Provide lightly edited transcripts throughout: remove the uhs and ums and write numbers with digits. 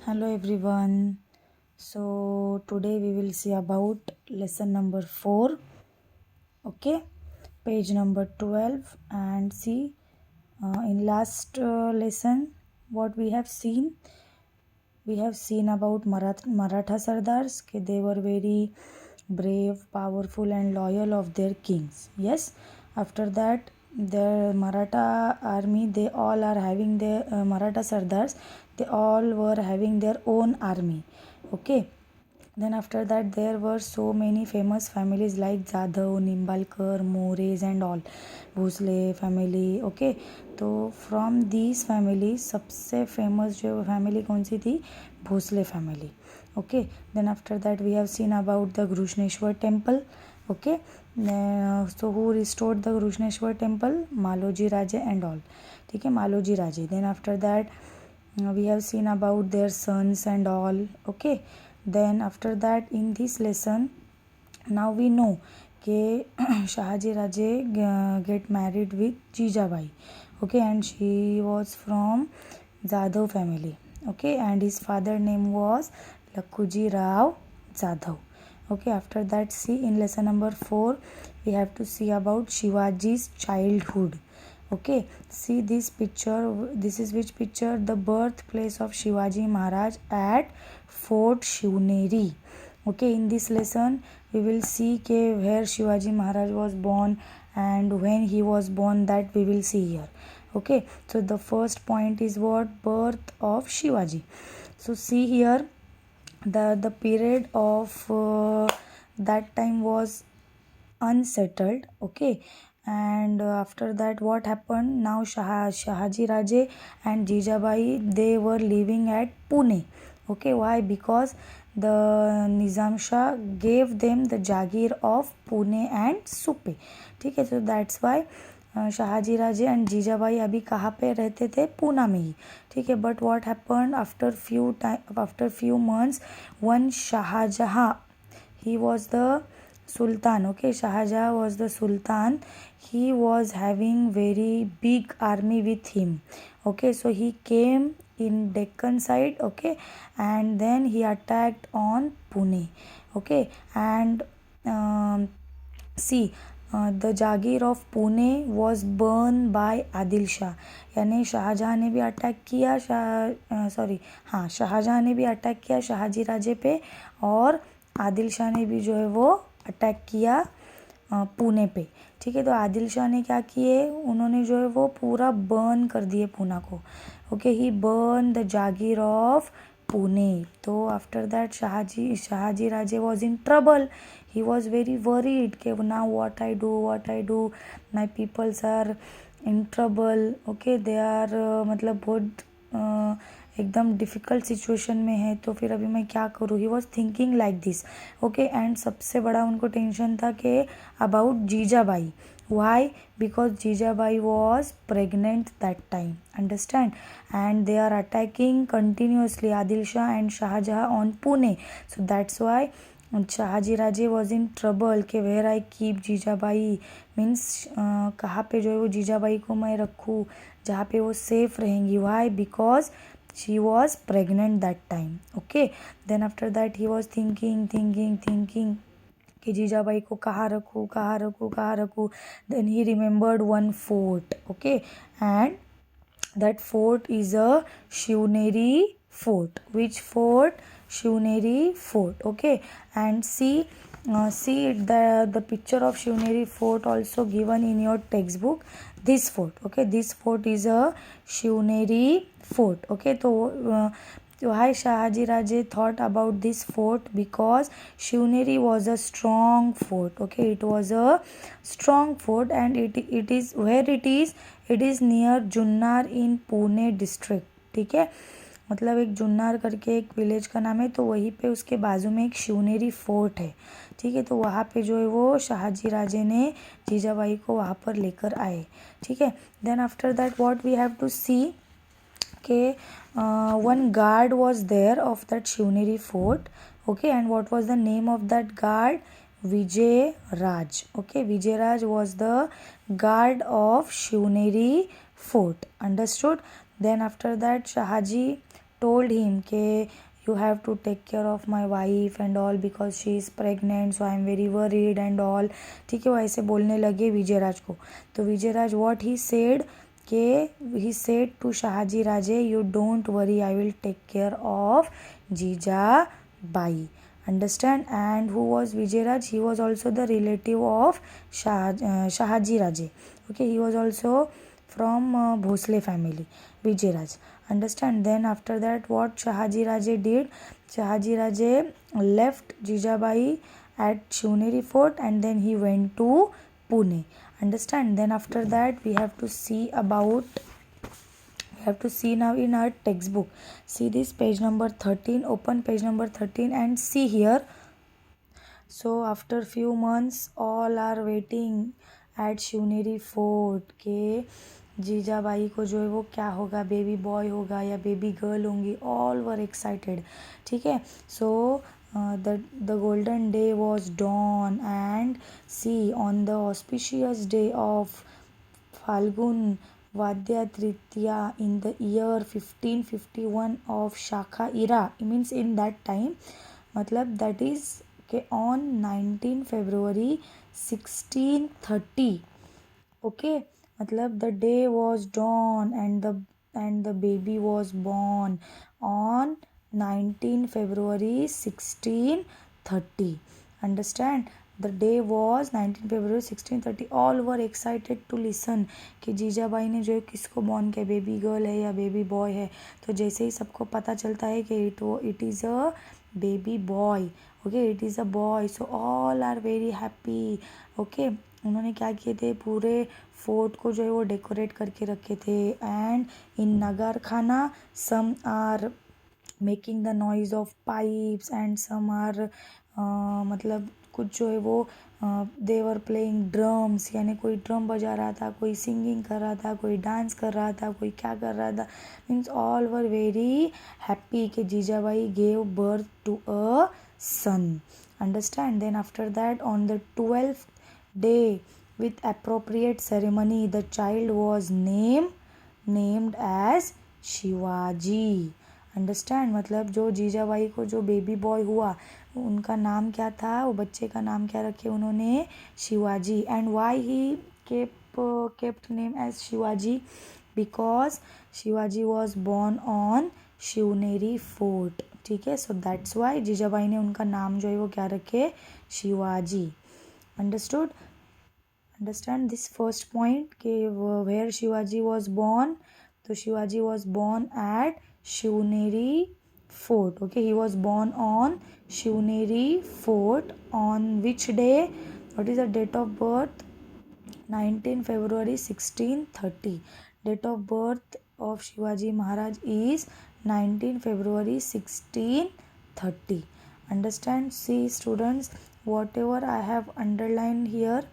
Hello everyone. So today we will see about lesson number 4. Okay, page number 12 and see in last lesson what we have seen. We have seen about Maratha Sardars. Okay, they were very brave, powerful and loyal of their kings. Yes, after that the Maratha army, they all are having their Maratha Sardars, they all were having their own army. Okay, then after that there were so many famous families like Jadhav, Nimbalkar, Mores and all, Bhosle family. Okay, तो from these families सबसे famous जो family कौन सी थी, Bhosle family. Okay, then after that we have seen about the Grushneshwar temple. Okay, so who restored the Grushneshwar temple? Maloji Raje and all. ठीक है, Maloji Raje. Then after that we have seen about their sons and all. Okay, then after that in this lesson now we know कि Shahaji Raje get married with Jijabai. Okay, and she was from Jadhav family. Okay, and his father name was Lakhuji Rao Jadhav. Okay, after that see in lesson number 4 we have to see about Shivaji's childhood. Okay, see this picture. This is which picture? The birthplace of Shivaji Maharaj at Fort Shivneri. Okay, in this lesson we will see where Shivaji Maharaj was born and when he was born, that we will see here. Okay, so the first point is what? Birth of Shivaji. So see here, the period of that time was unsettled. Okay, and after that what happened? Now Shahaji Raje and Jijabai, they were living at Pune. Okay, why? Because the Nizam Shah gave them the Jagir of Pune and Supe. ठीक है, so that's why Shahaji Raje and Jijabai अभी कहाँ पे रहते थे? पूना में ही. ठीक है, but what happened after few months when Shahjahan, he was the Sultan. Okay, Shahjahan was the Sultan. He was having very big army with him. Okay, so he came in Deccan side. Okay, and then he attacked on Pune. Okay, and see, the Jagir of Pune was burned by Adil Shah. यानी शाहजहाँ ने भी attack किया शाहजहाँ ने भी attack किया शाहाजी राजे पे, और आदिल शाह ने भी जो है वो अटैक किया पुणे पे. ठीक है, तो आदिल शाह ने क्या किए? उन्होंने जो है वो पूरा बर्न कर दिए पूना को. Okay, he burn the jagir of Pune. तो after that Shahaji Raje was in trouble. He was very worried कि now what I do, my peoples are in trouble. Okay, they are मतलब बहुत एकदम डिफ़िकल्ट सिचुएशन में है, तो फिर अभी मैं क्या करूँ? He was thinking like this. Okay, and सबसे बड़ा उनको टेंशन था कि about Jijabai. Why? Because Jijabai was pregnant that time. Understand? And they are attacking continuously Adil Shah and Shahjahan on Pune. So that's why Shahaji Raje was in trouble कि where I keep Jijabai, means कहाँ पे जो है वो जीजाबाई को मैं रखूँ जहाँ पे वो सेफ रहेंगी. Why? Because she was pregnant that time. Okay, then after that he was thinking कि जीजाबाई को कहाँ रखूँ. Then he remembered one fort. Okay, and that fort is a Shivneri fort. Which fort? Shivneri fort. Okay, and see the picture of Shivneri fort also given in your textbook. This fort. Okay, this fort is a Shivneri fort. Okay, so why Shahaji Raje thought about this fort? Because Shivneri was a strong fort. Okay, it was a strong fort, and it is where it is. It is near Junnar in Pune district. ठीक है, मतलब एक जुन्नर करके एक village का नाम है, तो वहीं पे उसके बाजू में एक शिवनेरी फोर्ट है. ठीक है, तो वहाँ पे जो है वो शाहाजी राजे ने जीजाबाई को वहाँ पर लेकर आए. ठीक है, then after that what we have to see के one guard was there of that Shivneri fort. Okay, and what was the name of that guard? Vijay Raj. Okay, Vijay Raj was the guard of Shivneri fort. Understood? Then after that Shahaji told him ke you have to take care of my wife and all because she is pregnant, so I am very worried and all. ठीक है, वो ऐसे बोलने लगे विजयराज को. तो Vijayraj what he said के he said to Shahaji Raje, you don't worry, I will take care of Jijabai. Understand? And who was Vijayaraj? He was also the relative of Shahaji Raje. Okay, he was also from Bhosle family, Vijayaraj. Understand? Then after that, what Shahaji Raje did? Shahaji Raje left Jijabai at Shivneri fort and then he went to Pune. Understand? Then after that, we have to see now in our textbook. See this page number 13. Open page number 13 and see here. So after few months, all are waiting at Shivneri fort के जीजाबाई को जो है वो क्या होगा, baby boy होगा या baby girl होंगी. All were excited. ठीक है. सो the golden day was dawn and see on the auspicious day of Falgun Vadya Tritiya in the year 1551 of Shaka era, means in that time, matlab that is okay, on 19 February 1630. Okay, matlab the day was dawn and the baby was born on 19 February 1630. Understand? The day was 19 February 1630. All were excited to listen कि जीजाबाई ने जो है किसको born किया, baby girl है या baby boy है. तो जैसे ही सबको पता चलता है कि it is a baby boy. Okay, it is a boy. So all are very happy. Okay, उन्होंने क्या किए थे, पूरे फोर्ट को जो है वो डेकोरेट करके रखे थे. एंड इन नगर खाना some are making the noise of pipes and some are मतलब कुछ जो है वो देवर प्लेइंग ड्रम्स, यानी कोई ड्रम बजा रहा था, कोई सिंगिंग कर रहा था, कोई डांस कर रहा था, कोई क्या कर रहा था. Means all were very happy कि Jijabai gave birth to a son. Understand? Then after that, on the 12th day, with appropriate ceremony, the child was named as Shivaji. Understand? मतलब जो जीजाबाई को जो बेबी बॉय हुआ उनका नाम क्या था, वो बच्चे का नाम क्या रखे उन्होंने, Shivaji. And why he kept name as Shivaji? Because Shivaji was born on Shivneri fort. ठीक है. सो दैट्स वाई जीजाबाई ने उनका नाम जो है वो क्या रखे, Shivaji. Understood? Understand this first point के वेयर शिवाजी वॉज बॉर्न. तो Shivaji was born at Shivneri fort. Okay, he was born on Shivneri fort on which day? What is the date of birth? 19 February 1630. Date of birth of Shivaji Maharaj is 19 February 1630. Understand? See students, whatever I have underlined here,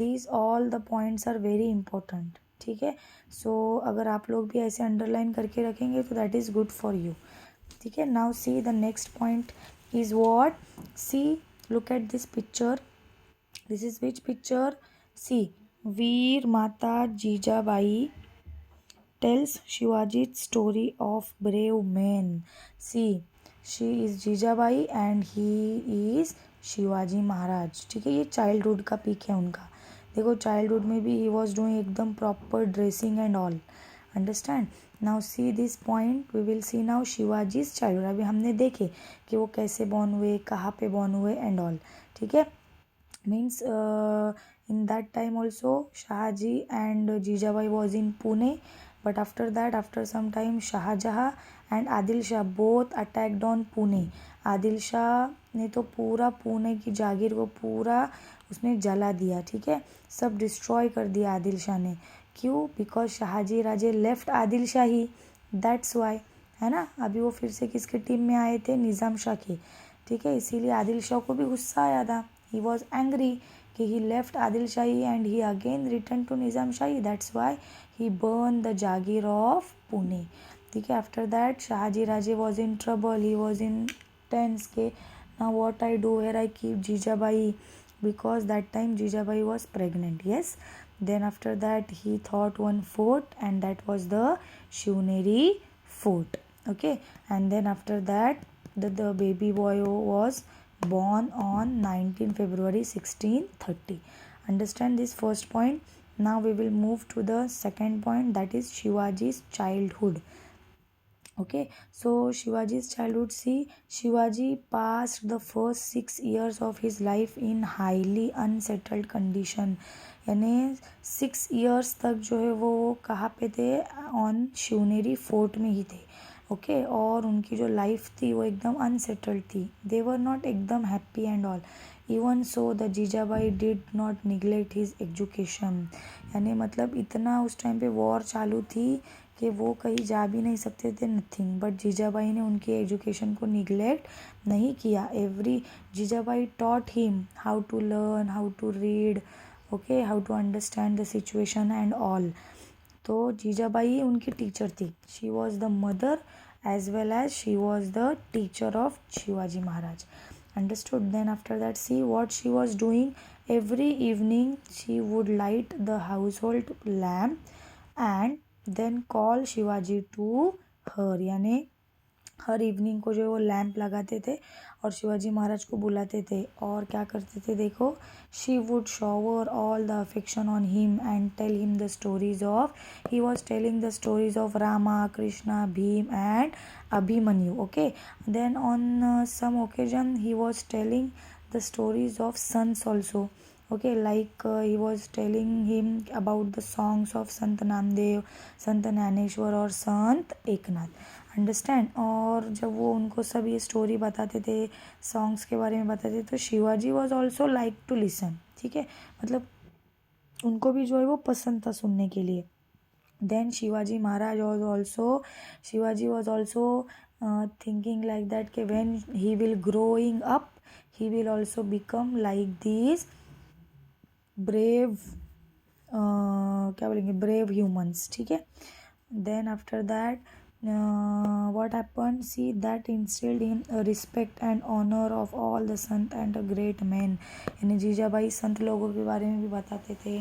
these all the points are very important. ठीक है. सो अगर आप लोग भी ऐसे underline करके रखेंगे तो that is good for you. ठीक है. Now see the next point is what. See, look at this picture. This is which picture? See, Veer Mata Jijabai tells Shivaji's story of brave men. See, she is Jijabai and he is Shivaji Maharaj. ठीक है. ये childhood का pick है उनका. देखो childhood में भी he was doing एकदम proper dressing and all. Understand? Now see this point, we will see now Shivaji's childhood. अभी हमने देखे कि वो कैसे बॉर्न हुए, कहाँ पे बॉर्न हुए एंड ऑल. ठीक है. Means in that time also Shahaji and Jijabai was in Pune, but after that, after some time, Shah Jahan and Adil Shah both attacked on Pune. Adil Shah ने तो पूरा पुणे की जागीर को पूरा उसने जला दिया. ठीक है. सब डिस्ट्रॉय कर दिया आदिल शाह ने. क्यों? Because Shahji Raje left Adil Shahi. That's why. है ना. अभी वो फिर से किसके टीम में आए थे, निज़ाम शाह के. ठीक है. इसीलिए आदिल शाह को भी गुस्सा आया था. ही वॉज एंग्री कि he left Adil Shahi and he again returned to Nizam Shahi. That's why he burned the Jagir of Pune. ठीक है. After that, Shahaji Raje was in trouble. He was in tense के now what I do, where I keep Jijabai, because that time Jijabai was pregnant. Yes. Then after that he thought one fort and that was the Shivneri fort. Okay, and then after that the baby boy was born on 19 February 1630. Understand this first point. Now we will move to the second point, that is Shivaji's childhood. Okay, so Shivaji's childhood, see, Shivaji passed the first 6 years of his life in highly unsettled condition. यानी 6 years तक जो है वो कहाँ पे थे, on Shivneri fort में ही थे. ओके, और उनकी जो लाइफ थी वो एकदम अनसेटल्ड थी. दे वर नॉट एकदम happy and all. Even so the Jijabai did not neglect his education. यानी मतलब इतना उस टाइम पे वॉर चालू थी कि वो कहीं जा भी नहीं सकते थे, नथिंग. बट जीजाबाई ने उनकी एजुकेशन को निगलेक्ट नहीं किया. Every Jijabai taught him how to learn, how to read, okay, how to understand the situation and all. तो जीजाबाई उनकी टीचर थी. She was the mother as well as she was the teacher of Shivaji Maharaj. Understood? Then after that, see what she was doing. Every evening she would light the household lamp and then call Shivaji to her. यानी हर evening को जो है वो lamp लगाते थे और शिवाजी महाराज को बुलाते थे. और क्या करते थे देखो, she would shower all the affection on him and tell him the stories of, he was telling the stories of Rama, Krishna, Bhim and Abhimanyu. Okay, then on some occasion he was telling the stories of sons also. Okay, like he was telling him about the songs of Sant Namdev, Sant Naneshwar और संत Eknath. Understand. और जब वो उनको सब ये story बताते थे, songs के बारे में बताते थे, तो Shivaji was also like to listen. ठीक है, मतलब उनको भी जो है वो पसंद था सुनने के लिए. Then Shivaji Maharaj was also thinking like that कि when he will growing up he will also become like these brave क्या बोलेंगे, brave humans. ठीक है. Then after that what happened, see that instilled in respect and honor of all the sant and the great men. यानी जीजाबाई संत लोगों के बारे में भी बताते थे.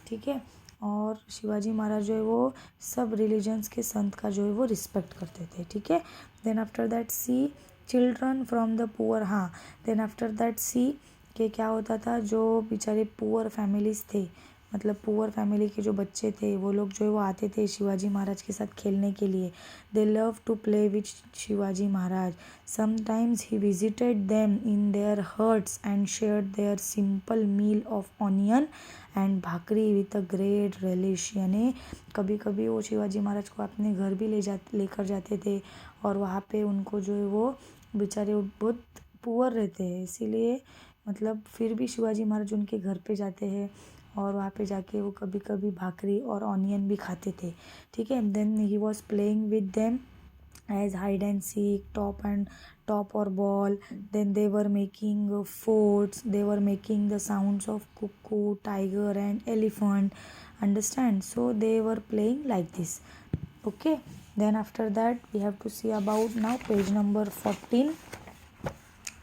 ठीक है, और शिवाजी महाराज जो है वो सब रिलीजन्स के संत का जो है वो रिस्पेक्ट करते थे. ठीक है. Then after that see children from the poor. हाँ, देन आफ्टर दैट सी कि क्या होता था, जो बेचारे पुअर फैमिलीज थे, मतलब पुअर फैमिली के जो बच्चे थे, वो लोग जो है वो आते थे शिवाजी महाराज के साथ खेलने के लिए. They love to play with Shivaji Maharaj. Sometimes he visited them in their huts and shared their simple meal of onion and bhakri with a great relish. यानी कभी कभी वो शिवाजी महाराज को अपने घर भी लेकर जाते थे, और वहाँ पे उनको जो है वो बेचारे बहुत पुअर रहते हैं, इसीलिए मतलब फिर भी शिवाजी महाराज उनके घर पे जाते हैं और वहाँ पे जाके वो कभी कभी भाकरी और ऑनियन भी खाते थे. ठीक है. Then he was playing with them as hide and seek, top or ball. Then they were making forts, they were making the sounds of cuckoo, tiger and elephant. Understand? So they were playing like this. Okay, then after that we have to see about now page number 14.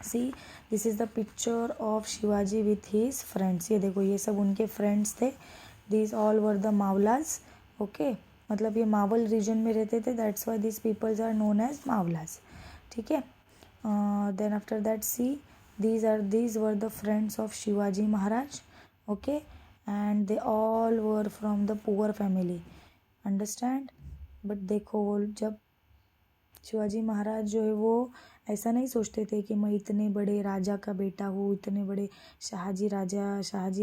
See, this is the picture of Shivaji with his friends. ये देखो, ये सब उनके friends थे. These all were the Mavlas. Okay, मतलब ये Maval reason में रहते थे, that's why this peoples are known as Mavlas. ठीक है. Then after that see these were the friends of Shivaji Maharaj. Okay, and they all were from the poor family. Understand. But देखो, वो जब शिवाजी महाराज जो है वो ऐसा नहीं सोचते थे कि मैं इतने बड़े राजा का बेटा हूँ, इतने बड़े शाहजी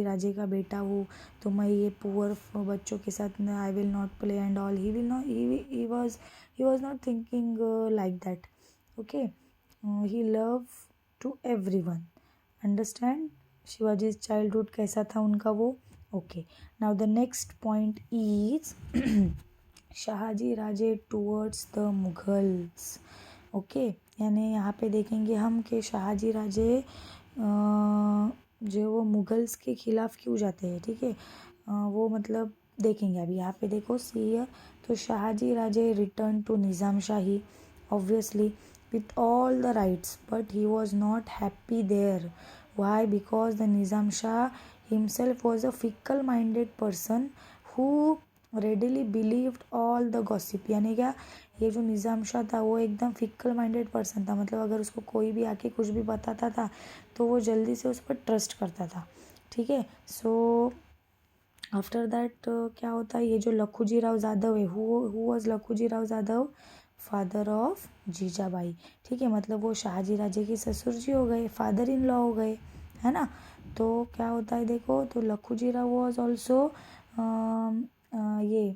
राजे का बेटा हूँ, तो मैं ये पुअर बच्चों के साथ I will not play and all. He will not he was not thinking like that. Okay, he love to everyone. Understand. Shivaji childhood कैसा था उनका वो. Okay, now the next point is Shahji Raje towards the Mughals. Okay, यानी यहाँ पे देखेंगे हम कि शाहजी राजे जो वो मुगल्स के खिलाफ क्यों जाते हैं. ठीक है, वो मतलब देखेंगे अभी. यहाँ पे देखो सी, तो Shahaji Raje return to Nizam Shahi obviously with all the rights, but he was not happy there. Why? Because the Nizam Shah himself was a fickle minded person who readily believed all the gossip, यानी क्या, ये जो निज़ाम शाह था वो एकदम fickle minded person था, मतलब अगर उसको कोई भी आके कुछ भी बताता था तो वो जल्दी से उस पर ट्रस्ट करता था, ठीक है। सो आफ्टर दैट क्या होता है, ये जो लखूजी राव जाधव है, who was Lakhuji Rao Jadhav, father of Jijabai, ठीक है, मतलब वो शाहजी राजे के ससुर जी हो गए, फादर इन लॉ हो गए, है ना। तो क्या होता है देखो, तो लखूजी राव वॉज ऑल्सो ये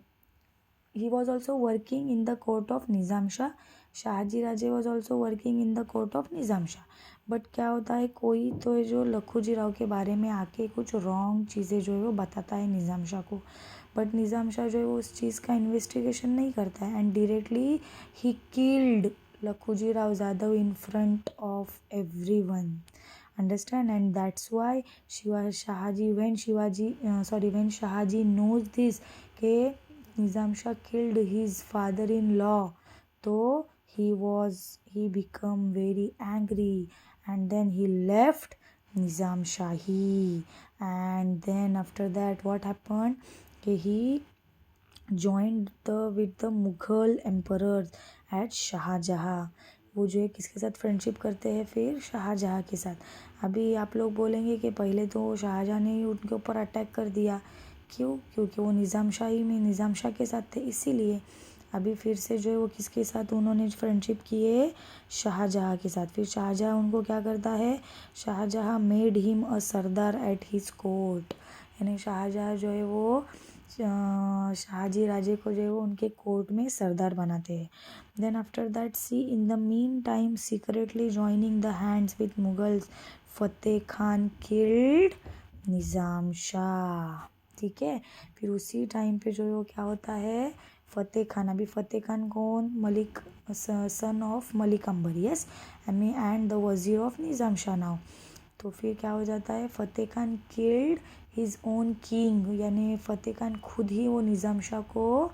he was also working in the court of Nizam Shah, Shahji Raje was also working in the court of Nizam Shah. But क्या होता है, कोई तो है जो लखूजी राव के बारे में आके कुछ रॉन्ग चीज़ें जो है वो बताता है निज़ाम शाह को, बट निज़ाम शाह जो है वो उस चीज़ का इन्वेस्टिगेशन नहीं करता है, and directly he killed Lakhuji Rao Jadhav in front of everyone, understand, and that's why when Shahaji knows this के निज़ाम शाह killed his father-in-law, तो he become very angry, and then he left Nizam Shahi, and then after that what happened, he joined with the Mughal emperors at Shahjahan, वो जो है किसके साथ friendship करते हैं फिर, शाहजहाँ के साथ। अभी आप लोग बोलेंगे कि पहले तो शाहजहाँ ने ही उनके ऊपर अटैक कर दिया, क्यों, क्योंकि वो निज़ाम शाही में निज़ाम शाह के साथ थे, इसीलिए। अभी फिर से जो है वो किसके साथ उन्होंने फ्रेंडशिप की है, शाहजहाँ के साथ। फिर शाहजहाँ उनको क्या करता है, Shahjahan made him a sardar at his court, यानी शाहजहाँ जो है वो शाहजी राजे को जो है वो उनके कोर्ट में सरदार बनाते हैं। Then after that see in the mean time secretly joining the hands with Mughals, Fateh Khan killed Nizam Shah, ठीक है। फिर उसी टाइम पे जो है वो क्या होता है, फतेह खान, अभी फतेह खान कौन, Malik, son of Malik Ambar, yes, and the wazir of Nizam Shah now. तो फिर क्या हो जाता है, Fateh Khan killed his own king, यानी फतेह खान खुद ही वो निज़ाम शाह को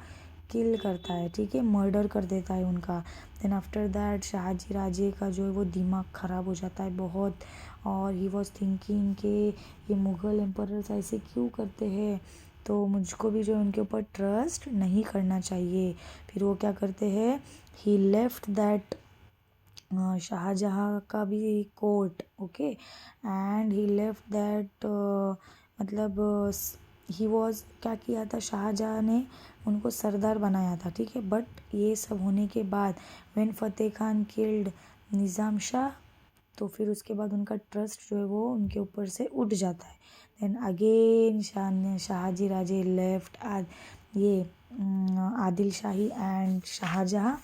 किल करता है, ठीक है, मर्डर कर देता है उनका। देन आफ्टर दैट शाहजी राजे का जो है वो दिमाग ख़राब हो जाता है बहुत, और ही वॉज थिंकिंग कि ये मुग़ल एम्परर्स ऐसे क्यों करते हैं, तो मुझको भी जो उनके ऊपर ट्रस्ट नहीं करना चाहिए। फिर वो क्या करते हैं, ही लेफ्ट दैट शाहजहाँ का भी court, okay, and he left that, मतलब ही वॉज, क्या किया था, शाहजहाँ ने उनको सरदार बनाया था, ठीक है। बट ये सब होने के बाद व्हेन फतेह खान किल्ड निज़ाम शाह, तो फिर उसके बाद उनका ट्रस्ट जो है वो उनके ऊपर से उठ जाता है। Then again Shahaji Raje left ये Adil Shahi and Shahjahan,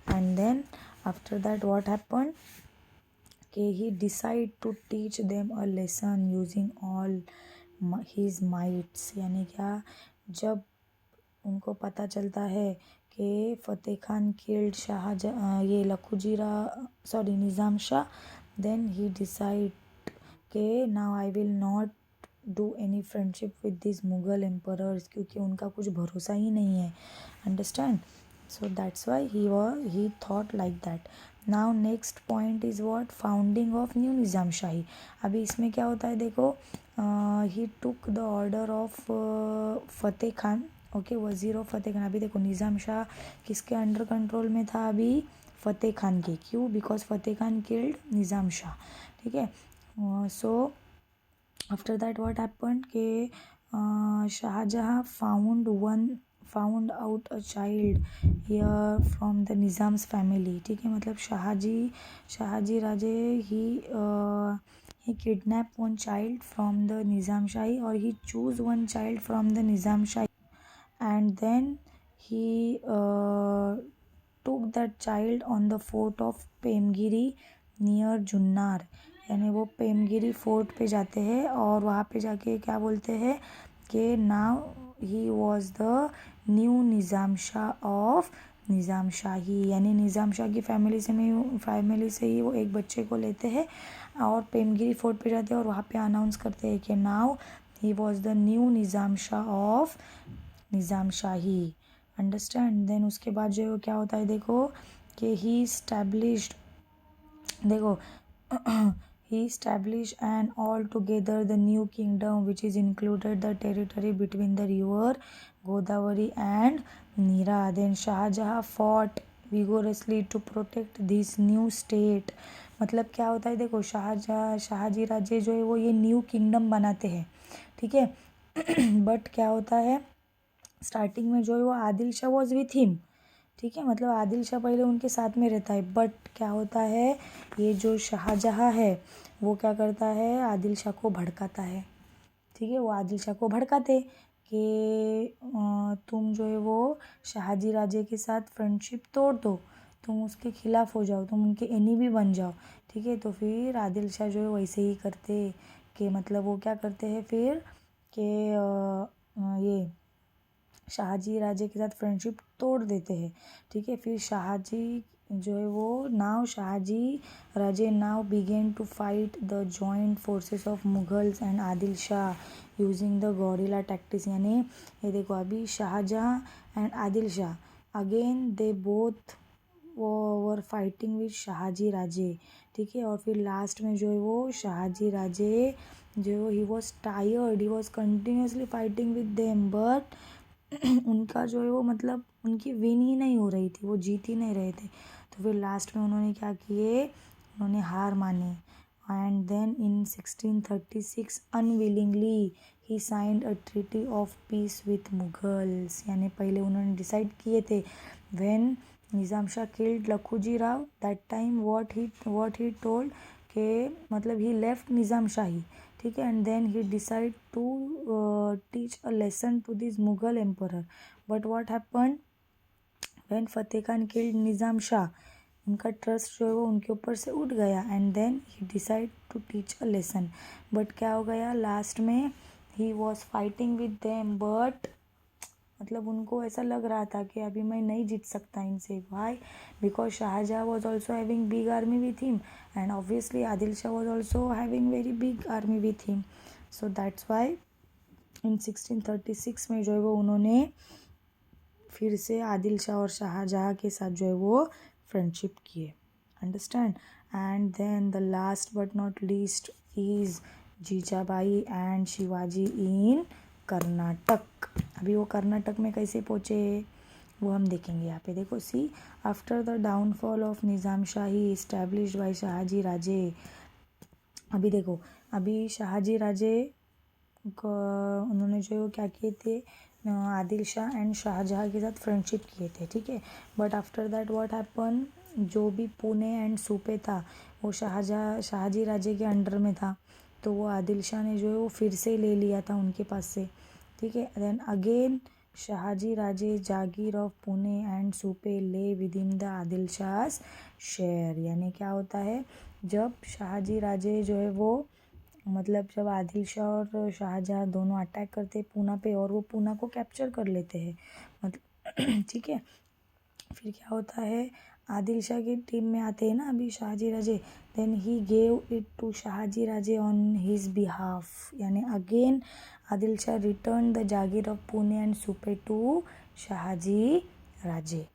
and then after that what happen कि he decide to teach them a lesson using all his mights, यानी क्या, जब उनको पता चलता है कि फ़तेह खान किल्ड शाहजहाँ, ये Lakhujira, sorry Nizam Shah, then he decide के now I will not do any friendship with this Mughal emperors, क्योंकि उनका कुछ भरोसा ही नहीं है, understand. So that's why he thought like that. Now next point is what, founding of new Nizam Shahi. अभी इसमें क्या होता है देखो, he took the order of Fateh Khan, okay, वज़ीर ऑफ फ़तेह खान। अभी देखो निज़ाम शाह किसके अंडर कंट्रोल में था, अभी फ़तेह खान के, क्यों, बिकॉज फ़तेह खान किल्ड निज़ाम शाह, ठीक है। So after that what happened के Shahjahan found out a child here from the Nizam's family, ठीक है, मतलब शाहजी राजे he kidnapped one child from the Nizam Shahi, or he choose one child from the Nizam Shahi, and then he took that child on the fort of Pemgiri near Junnar, यानी वो Pemgiri fort पे जाते हैं और वहाँ पे जाके क्या बोलते हैं कि now he was the new Nizam Shah of Nizam Shahi, यानी निज़ाम शाह की फैमिली से ही वो एक बच्चे को लेते हैं और पेमगिरी फोर्ट पे जाते हैं और वहाँ पे अनाउंस करते हैं कि now he was the new Nizam Shah of Nizam Shahi, understand. Then उसके बाद जो क्या होता है देखो कि ही स्टैब्लिश्ड, देखो he established an altogether the new kingdom which is included the territory between the river Godavari and Neera. Then Shah Jahan fought vigorously to protect this new state. मतलब क्या होता है, देखो शाहजी राजे जो है वो ये न्यू किंगडम बनाते हैं, ठीक है। बट क्या होता है, स्टार्टिंग में जो है वो Adil Shah was with him, ठीक है, मतलब आदिल शाह पहले उनके साथ में रहता है। बट क्या होता है, ये जो शाहजहाँ है वो क्या करता है, आदिल शाह को भड़काता है, ठीक है। वो आदिल शाह को भड़काते कि तुम जो है वो शाहजी राजे के साथ फ्रेंडशिप तोड़ दो, तुम उसके खिलाफ हो जाओ, तुम उनके एनिमी बन जाओ, ठीक है। तो फिर आदिल शाह जो है वैसे ही करते कि मतलब वो क्या करते हैं फिर कि ये शाहजी राजे के साथ फ्रेंडशिप तोड़ देते हैं, ठीक है। फिर शाहजी जो है वो now Shahaji Raje now begin to fight the joint forces of Mughals and Adil Shah using the guerrilla tactics. यानी ये देखो, अभी Shahjahan and Adil Shah again they both were fighting with Shahaji Raje, ठीक है। और फिर लास्ट में जो है वो शाहजी राजे जो he was tired, he was continuously fighting with them, but उनका जो है वो मतलब उनकी विन ही नहीं हो रही थी, वो जीत ही नहीं रहे थे। तो फिर लास्ट में उन्होंने क्या किए, उन्होंने हार मानी। And then in 1636 unwillingly he signed a treaty of peace with Mughals. यानी पहले उन्होंने डिसाइड किए थे, when Nizam Shah killed Lakhuji Rao that time what he told के मतलब ही लेफ्ट निज़ाम शाही, ठीक है। And then he decide to teach a lesson to this Mughal emperor. But what happen, when Fateh Khan killed Nizam Shah, उनका ट्रस्ट जो है वो उनके ऊपर से उठ गया। And then he decide to teach a lesson. But क्या हो गया लास्ट में, he was fighting with them, but मतलब उनको ऐसा लग रहा था कि अभी मैं नहीं जीत सकता इनसे। Why, because Shahjahan was also having big army with him and obviously Adil Shah was also having very big army with him. So that's why in 1636 में जो है वो उन्होंने फिर से आदिल शाह और शाहजहाँ के साथ जो है वो फ्रेंडशिप किए, understand. And then the last but not least is Jijabai and Shivaji in Karnataka. अभी वो कर्नाटक में कैसे पहुँचे वो हम देखेंगे यहाँ पे। देखो, see after the downfall of Nizam Shahi established by Shahaji Raje. अभी देखो, अभी शाहजी राजे उन्होंने जो है वो क्या किए थे, आदिल शाह एंड शाहजहाँ के साथ फ्रेंडशिप किए थे, ठीक है। But after that what happen, जो भी पुणे एंड सूपे था वो शाहजी राजे के अंडर में था, तो वो आदिल शाह ने जो है वो फिर से ले लिया था उनके पास से, ठीक है। Then again Shahaji Raje jagir of Pune and Supe lay within the Adil Shah share. यानी क्या होता है, जब शाहजी राजे जो है वो मतलब जब आदिल शाह और शाहजहाँ दोनों अटैक करते हैं पूना पे और वो पूना को कैप्चर कर लेते हैं, मतलब ठीक है। फिर क्या होता है, आदिल शाह की टीम में आते हैं ना अभी Shahaji Raje, then he gave it to Shahaji Raje on his behalf. यानी again Adil Shah return the jagir of Pune and Supe to Shahaji Raje.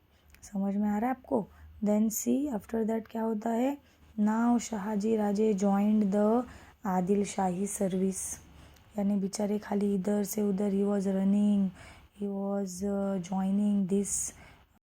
समझ में आ रहा है आपको। देन सी आफ्टर दैट क्या होता है, now Shahaji Raje joined the Adil Shahi service. यानी बेचारे खाली इधर से उधर he was running, he was joining this